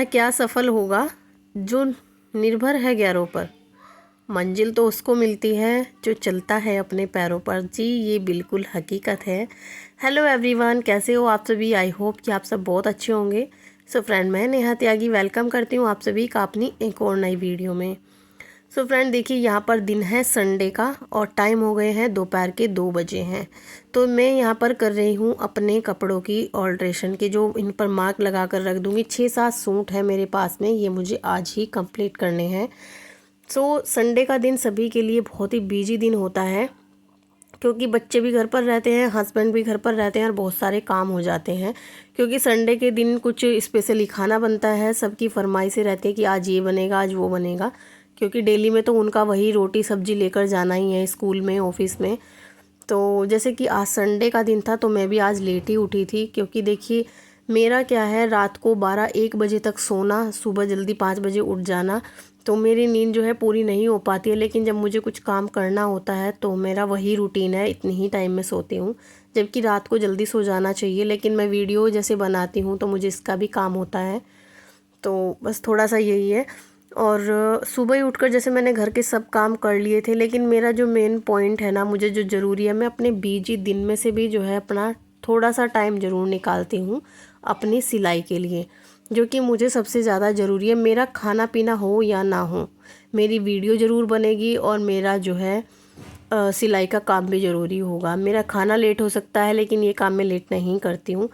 क्या सफल होगा जो निर्भर है गैरों पर। मंजिल तो उसको मिलती है जो चलता है अपने पैरों पर। जी ये बिल्कुल हकीकत है। हेलो एवरीवन, कैसे हो आप सभी। आई होप कि आप सब बहुत अच्छे होंगे। सो फ्रेंड, मैं नेहा त्यागी वेलकम करती हूँ आप सभी का अपनी एक और नई वीडियो में। सो फ्रेंड देखिए, यहाँ पर दिन है संडे का और टाइम हो गए हैं दोपहर के 2 बजे हैं। तो मैं यहाँ पर कर रही हूँ अपने कपड़ों की ऑल्ट्रेशन के, जो इन पर मार्क लगा कर रख दूँगी। 6-7 सूट है मेरे पास में, ये मुझे आज ही कंप्लीट करने हैं। सो संडे का दिन सभी के लिए बहुत ही बिजी दिन होता है, क्योंकि बच्चे भी घर पर रहते हैं, हस्बैंड भी घर पर रहते हैं और बहुत सारे काम हो जाते हैं। क्योंकि संडे के दिन कुछ स्पेशली खाना बनता है, सबकी फरमाइशें रहती है कि आज ये बनेगा आज वो बनेगा। क्योंकि डेली में तो उनका वही रोटी सब्जी लेकर जाना ही है स्कूल में ऑफिस में। तो जैसे कि आज संडे का दिन था तो मैं भी आज लेट ही उठी थी, क्योंकि देखिए मेरा क्या है, रात को 12-1 बजे तक सोना, सुबह जल्दी 5 बजे उठ जाना। तो मेरी नींद जो है पूरी नहीं हो पाती है, लेकिन जब मुझे कुछ काम करना होता है तो मेरा वही रूटीन है, इतनी ही टाइम में सोती हूँ। जबकि रात को जल्दी सो जाना चाहिए, लेकिन मैं वीडियो जैसे बनाती हूँ तो मुझे इसका भी काम होता है। तो बस थोड़ा सा यही है। और सुबह ही उठकर जैसे मैंने घर के सब काम कर लिए थे, लेकिन मेरा जो मेन पॉइंट है ना, मुझे जो ज़रूरी है, मैं अपने बिजी दिन में से भी जो है अपना थोड़ा सा टाइम ज़रूर निकालती हूँ अपनी सिलाई के लिए, जो कि मुझे सबसे ज़्यादा ज़रूरी है। मेरा खाना पीना हो या ना हो, मेरी वीडियो ज़रूर बनेगी और मेरा जो है सिलाई का काम भी ज़रूरी होगा। मेरा खाना लेट हो सकता है, लेकिन ये काम मैं लेट नहीं करती हूँ।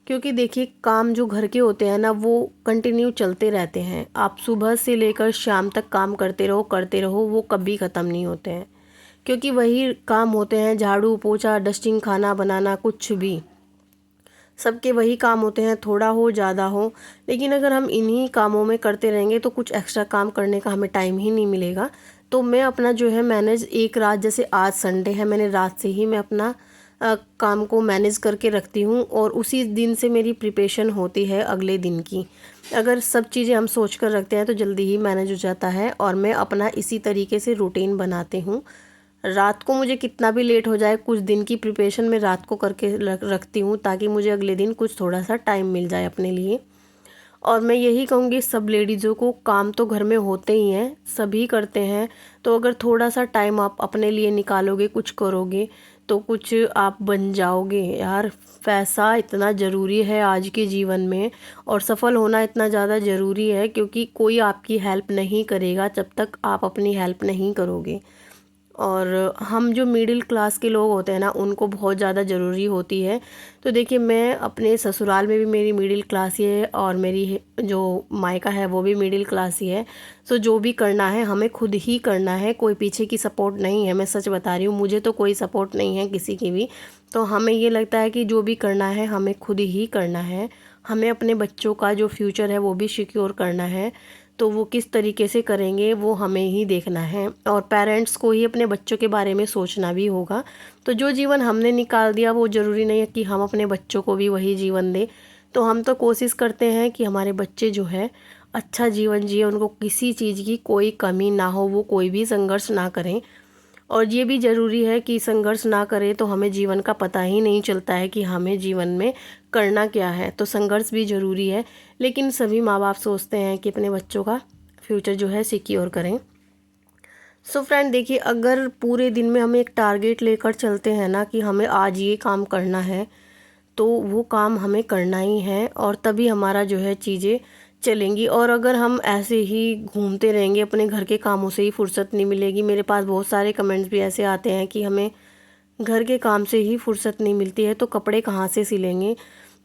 क्योंकि देखिए काम जो घर के होते हैं ना, वो कंटिन्यू चलते रहते हैं। आप सुबह से लेकर शाम तक काम करते रहो, वो कभी ख़त्म नहीं होते हैं। क्योंकि वही काम होते हैं, झाड़ू पोछा डस्टिंग खाना बनाना, कुछ भी सबके वही काम होते हैं, थोड़ा हो ज़्यादा हो। लेकिन अगर हम इन्हीं कामों में करते रहेंगे तो कुछ एक्स्ट्रा काम करने का हमें टाइम ही नहीं मिलेगा। तो मैं अपना जो है मैनेज एक रात, जैसे आज संडे है, मैंने रात से ही मैं अपना काम को मैनेज करके रखती हूँ और उसी दिन से मेरी प्रिपरेशन होती है अगले दिन की। अगर सब चीज़ें हम सोच कर रखते हैं तो जल्दी ही मैनेज हो जाता है, और मैं अपना इसी तरीके से रूटीन बनाती हूँ। रात को मुझे कितना भी लेट हो जाए, कुछ दिन की प्रिपरेशन मैं रात को करके रखती हूँ, ताकि मुझे अगले दिन कुछ थोड़ा सा टाइम मिल जाए अपने लिए। और मैं यही कहूँगी सब लेडीज़ों को, काम तो घर में होते ही हैं, सभी करते हैं। तो अगर थोड़ा सा टाइम आप अपने लिए निकालोगे, कुछ करोगे, तो कुछ आप बन जाओगे यार। पैसा इतना ज़रूरी है आज के जीवन में, और सफल होना इतना ज़्यादा ज़रूरी है, क्योंकि कोई आपकी हेल्प नहीं करेगा जब तक आप अपनी हेल्प नहीं करोगे। और हम जो मिडिल क्लास के लोग होते हैं ना, उनको बहुत ज़्यादा ज़रूरी होती है। तो देखिए मैं अपने ससुराल में भी मेरी मिडिल क्लास ही है, और मेरी जो मायका है वो भी मिडिल क्लास ही है। सो जो भी करना है हमें खुद ही करना है, कोई पीछे की सपोर्ट नहीं है। मैं सच बता रही हूँ, मुझे तो कोई सपोर्ट नहीं है किसी की भी। तो हमें ये लगता है कि जो भी करना है हमें खुद ही करना है। हमें अपने बच्चों का जो फ्यूचर है वो भी सिक्योर करना है। तो वो किस तरीके से करेंगे वो हमें ही देखना है, और पेरेंट्स को ही अपने बच्चों के बारे में सोचना भी होगा। तो जो जीवन हमने निकाल दिया वो ज़रूरी नहीं है कि हम अपने बच्चों को भी वही जीवन दें। तो हम तो कोशिश करते हैं कि हमारे बच्चे जो है अच्छा जीवन जिए, उनको किसी चीज़ की कोई कमी ना हो, वो कोई भी संघर्ष ना करें। और ये भी ज़रूरी है कि संघर्ष ना करें तो हमें जीवन का पता ही नहीं चलता है कि हमें जीवन में करना क्या है। तो संघर्ष भी ज़रूरी है, लेकिन सभी माँ बाप सोचते हैं कि अपने बच्चों का फ्यूचर जो है सिक्योर करें। सो फ्रेंड देखिए, अगर पूरे दिन में हम एक टारगेट लेकर चलते हैं ना कि हमें आज ये काम करना है, तो वो काम हमें करना ही है, और तभी हमारा जो है चीज़ें चलेंगी। और अगर हम ऐसे ही घूमते रहेंगे, अपने घर के कामों से ही फुर्सत नहीं मिलेगी। मेरे पास बहुत सारे कमेंट्स भी ऐसे आते हैं कि हमें घर के काम से ही फुर्सत नहीं मिलती है, तो कपड़े कहाँ से सिलेंगे।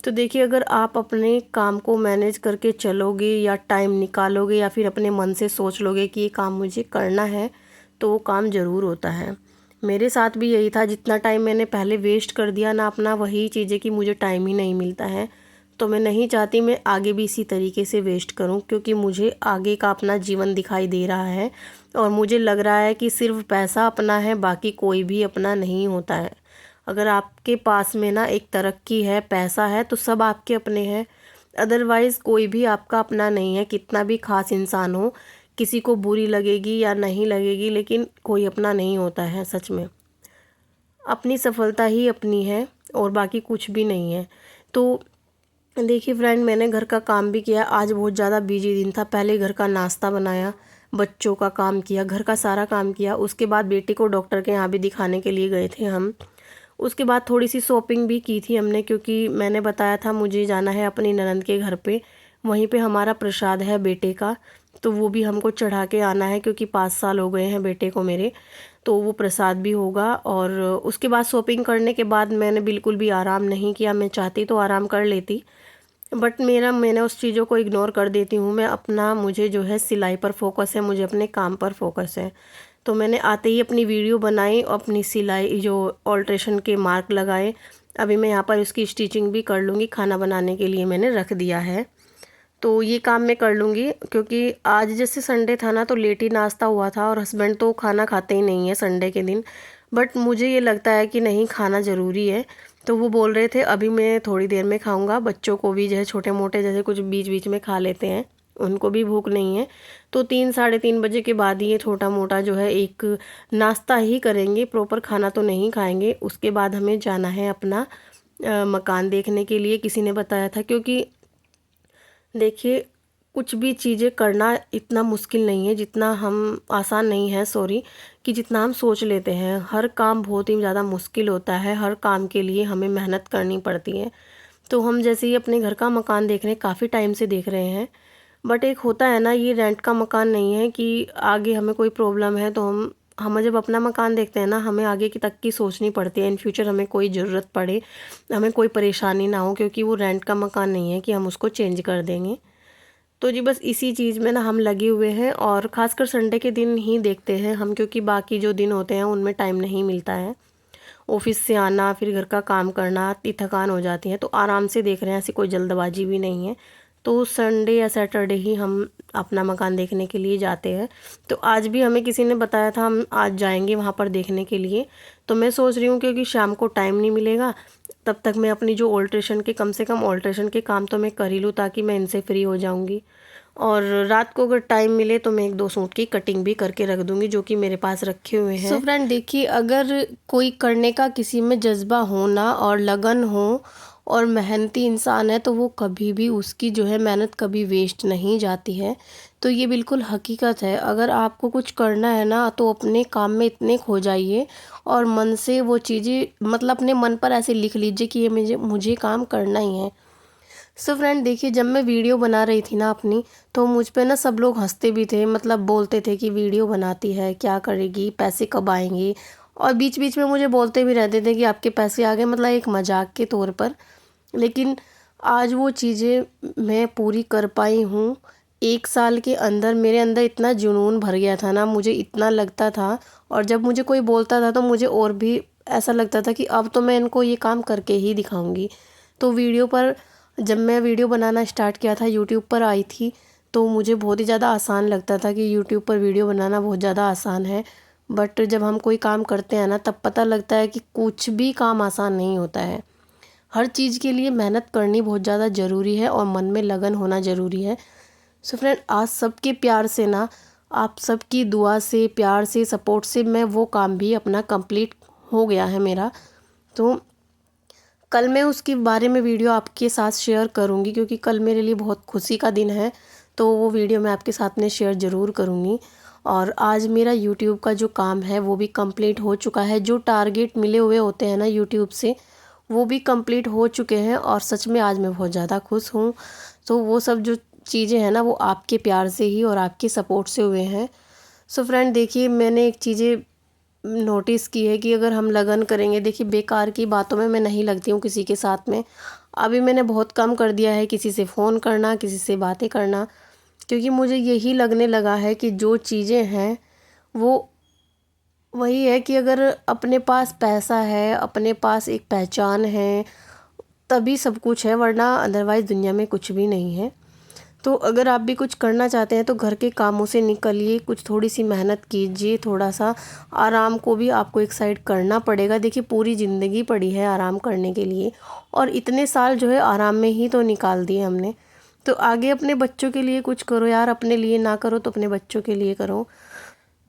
तो देखिए, अगर आप अपने काम को मैनेज करके चलोगे या टाइम निकालोगे, या फिर अपने मन से सोच लोगे कि ये काम मुझे करना है, तो वो काम ज़रूर होता है। मेरे साथ भी यही था, जितना टाइम मैंने पहले वेस्ट कर दिया ना अपना वही चीज़ें कि मुझे टाइम ही नहीं मिलता है। तो मैं नहीं चाहती मैं आगे भी इसी तरीके से वेस्ट करूं, क्योंकि मुझे आगे का अपना जीवन दिखाई दे रहा है, और मुझे लग रहा है कि सिर्फ पैसा अपना है, बाकी कोई भी अपना नहीं होता है। अगर आपके पास में ना एक तरक्की है, पैसा है, तो सब आपके अपने हैं। अदरवाइज़ कोई भी आपका अपना नहीं है, कितना भी खास इंसान हो। किसी को बुरी लगेगी या नहीं लगेगी, लेकिन कोई अपना नहीं होता है सच में। अपनी सफलता ही अपनी है, और बाकी कुछ भी नहीं है। तो देखिए फ्रेंड, मैंने घर का काम भी किया। आज बहुत ज़्यादा बिजी दिन था। पहले घर का नाश्ता बनाया, बच्चों का काम किया, घर का सारा काम किया। उसके बाद बेटी को डॉक्टर के यहाँ भी दिखाने के लिए गए थे हम। उसके बाद थोड़ी सी शॉपिंग भी की थी हमने, क्योंकि मैंने बताया था मुझे जाना है अपनी ननंद के घर पे। वहीं पे हमारा प्रसाद है बेटे का, तो वो भी हमको चढ़ा के आना है, क्योंकि 5 साल हो गए हैं बेटे को मेरे। तो वो प्रसाद भी होगा। और उसके बाद शॉपिंग करने के बाद मैंने बिल्कुल भी आराम नहीं किया। मैं चाहती तो आराम कर लेती, बट मैंने उस चीज़ों को इग्नोर कर देती हूँ। मैं अपना, मुझे जो है सिलाई पर फोकस है, मुझे अपने काम पर फोकस है। तो मैंने आते ही अपनी वीडियो बनाई, अपनी सिलाई जो ऑल्ट्रेशन के मार्क लगाए। अभी मैं यहाँ पर उसकी स्टिचिंग भी कर लूँगी। खाना बनाने के लिए मैंने रख दिया है, तो ये काम मैं कर लूँगी। क्योंकि आज जैसे संडे था ना, तो लेट ही नाश्ता हुआ था, और हस्बैंड तो खाना खाते ही नहीं है संडे के दिन। बट मुझे ये लगता है कि नहीं, खाना ज़रूरी है। तो वो बोल रहे थे अभी मैं थोड़ी देर में खाऊंगा। बच्चों को भी जो है छोटे मोटे जैसे कुछ बीच बीच में खा लेते हैं, उनको भी भूख नहीं है। तो 3 साढ़े 3 बजे के बाद ही ये छोटा मोटा जो है एक नाश्ता ही करेंगे, प्रॉपर खाना तो नहीं खाएंगे। उसके बाद हमें जाना है अपना मकान देखने के लिए, किसी ने बताया था। क्योंकि देखिए, कुछ भी चीज़ें करना इतना मुश्किल नहीं है जितना हम, आसान नहीं है सॉरी, कि जितना हम सोच लेते हैं। हर काम बहुत ही ज़्यादा मुश्किल होता है। हर काम के लिए हमें मेहनत करनी पड़ती है। तो हम जैसे ही अपने घर का मकान देख रहे हैं, काफ़ी टाइम से देख रहे हैं। बट एक होता है ना, ये रेंट का मकान नहीं है कि आगे हमें कोई प्रॉब्लम है तो हम जब अपना मकान देखते हैं ना, हमें आगे की तक की सोचनी पड़ती है। इन फ्यूचर हमें कोई ज़रूरत पड़े, हमें कोई परेशानी ना हो, क्योंकि वो रेंट का मकान नहीं है कि हम उसको चेंज कर देंगे। तो जी बस इसी चीज़ में ना हम लगे हुए हैं, और ख़ासकर संडे के दिन ही देखते हैं हम, क्योंकि बाकी जो दिन होते हैं उनमें टाइम नहीं मिलता है। ऑफिस से आना, फिर घर का काम करना, इतनी थकान हो जाती है। तो आराम से देख रहे हैं, ऐसी कोई जल्दबाजी भी नहीं है। तो संडे या सैटरडे ही हम अपना मकान देखने के लिए जाते हैं। तो आज भी हमें किसी ने बताया था हम आज जाएंगे वहाँ पर देखने के लिए। तो मैं सोच रही हूँ, क्योंकि शाम को टाइम नहीं मिलेगा, तब तक मैं अपनी जो ऑल्ट्रेशन के, कम से कम ऑल्ट्रेशन के काम तो मैं कर ही लूँ, ताकि मैं इनसे फ्री हो जाऊँगी। और रात को अगर टाइम मिले तो मैं 1-2 सूट की कटिंग भी करके रख दूंगी, जो कि मेरे पास रखे हुए हैं। सो फ्रेंड देखिए, अगर कोई करने का किसी में जज्बा हो ना, और लगन हो, और मेहनती इंसान है, तो वो कभी भी, उसकी जो है मेहनत कभी वेस्ट नहीं जाती है। तो ये बिल्कुल हकीकत है। अगर आपको कुछ करना है ना, तो अपने काम में इतने खो जाइए, और मन से वो चीज़ें, मतलब अपने मन पर ऐसे लिख लीजिए कि ये मुझे काम करना ही है। सो फ्रेंड देखिए, जब मैं वीडियो बना रही थी ना अपनी, तो मुझ पे ना सब लोग हंसते भी थे, मतलब बोलते थे कि वीडियो बनाती है, क्या करेगी, पैसे कब आएंगे। और बीच बीच में मुझे बोलते भी रहते थे कि आपके पैसे आ गए, मतलब एक मजाक के तौर पर। लेकिन आज वो चीज़ें मैं पूरी कर पाई हूँ। 1 साल के अंदर मेरे अंदर इतना जुनून भर गया था ना, मुझे इतना लगता था। और जब मुझे कोई बोलता था तो मुझे और भी ऐसा लगता था कि अब तो मैं इनको ये काम करके ही दिखाऊंगी। तो वीडियो पर, जब मैं वीडियो बनाना स्टार्ट किया था, यूट्यूब पर आई थी, तो मुझे बहुत ही ज़्यादा आसान लगता था कि यूट्यूब पर वीडियो बनाना बहुत ज़्यादा आसान है। बट जब हम कोई काम करते हैं ना, तब पता लगता है कि कुछ भी काम आसान नहीं होता है। हर चीज़ के लिए मेहनत करनी बहुत ज़्यादा ज़रूरी है, और मन में लगन होना ज़रूरी है। सो फ्रेंड, आज सबके प्यार से ना, आप सबकी दुआ से, प्यार से, सपोर्ट से, मैं वो काम भी अपना कंप्लीट हो गया है मेरा। तो कल मैं उसके बारे में वीडियो आपके साथ शेयर करूंगी, क्योंकि कल मेरे लिए बहुत खुशी का दिन है। तो वो वीडियो मैं आपके साथ में शेयर ज़रूर करूंगी। और आज मेरा यूट्यूब का जो काम है वो भी कंप्लीट हो चुका है। जो टारगेट मिले हुए होते हैं ना यूट्यूब से, वो भी कंप्लीट हो चुके हैं, और सच में आज मैं बहुत ज़्यादा खुश हूँ। तो वो सब जो चीज़ें हैं ना, वो आपके प्यार से ही और आपके सपोर्ट से हुए हैं। सो फ्रेंड देखिए, मैंने एक चीज़ें नोटिस की है कि अगर हम लगन करेंगे, देखिए बेकार की बातों में मैं नहीं लगती हूँ किसी के साथ में। अभी मैंने बहुत कम कर दिया है किसी से फ़ोन करना, किसी से बातें करना, क्योंकि मुझे यही लगने लगा है कि जो चीज़ें हैं वो वही है कि अगर अपने पास पैसा है, अपने पास एक पहचान है, तभी सब कुछ है, वरना अदरवाइज़ दुनिया में कुछ भी नहीं है। तो अगर आप भी कुछ करना चाहते हैं तो घर के कामों से निकलिए, कुछ थोड़ी सी मेहनत कीजिए, थोड़ा सा आराम को भी आपको एक साइड करना पड़ेगा। देखिए, पूरी ज़िंदगी पड़ी है आराम करने के लिए, और इतने साल जो है आराम में ही तो निकाल दिए हमने। तो आगे अपने बच्चों के लिए कुछ करो यार, अपने लिए ना करो तो अपने बच्चों के लिए करो।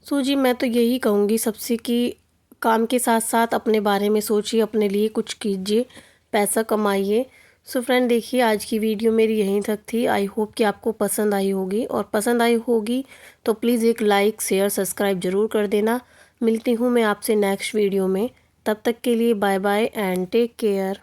सो जी, मैं तो यही कहूँगी सबसे कि काम के साथ साथ अपने बारे में सोचिए, अपने लिए कुछ कीजिए, पैसा कमाइए। सो फ्रेंड देखिए, आज की वीडियो मेरी यहीं तक थी। आई होप कि आपको पसंद आई होगी, और पसंद आई होगी तो प्लीज़ एक लाइक शेयर सब्सक्राइब ज़रूर कर देना। मिलती हूँ मैं आपसे नेक्स्ट वीडियो में। तब तक के लिए bye bye and take care.